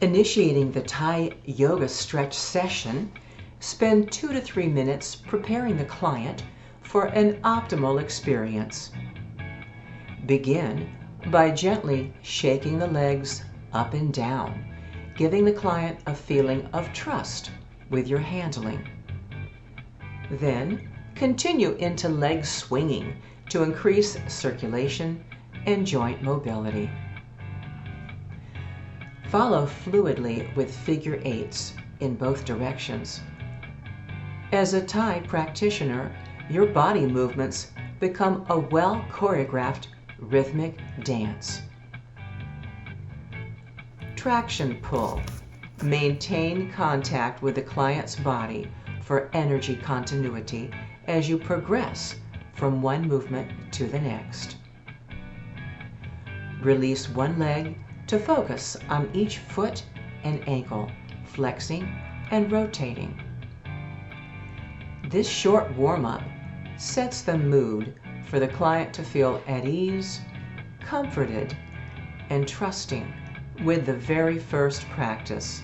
Initiating the Thai yoga stretch session, spend 2 to 3 minutes preparing the client for an optimal experience. Begin by gently shaking the legs up and down, giving the client a feeling of trust with your handling. Then continue into leg swinging to increase circulation and joint mobility. Follow fluidly with figure eights in both directions. As a Thai practitioner, your body movements become a well-choreographed rhythmic dance. Traction pull. Maintain contact with the client's body for energy continuity as you progress from one movement to the next. Release one leg to focus on each foot and ankle, flexing and rotating. This short warm-up sets the mood for the client to feel at ease, comforted, and trusting with the very first practice.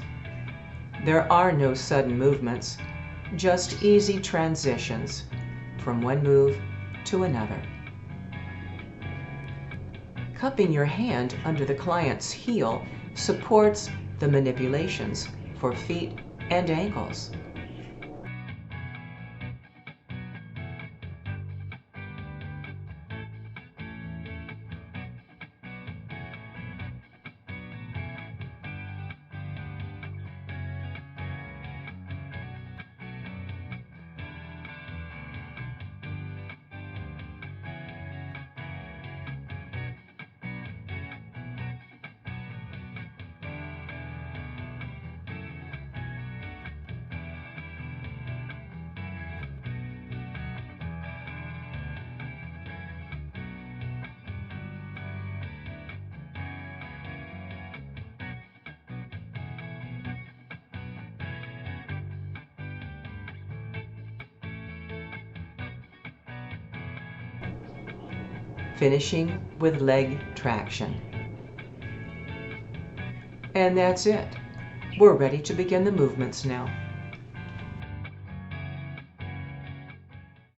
There are no sudden movements, just easy transitions from one move to another. Cupping your hand under the client's heel supports the manipulations for feet and ankles. Finishing with leg traction. And that's it. We're ready to begin the movements now.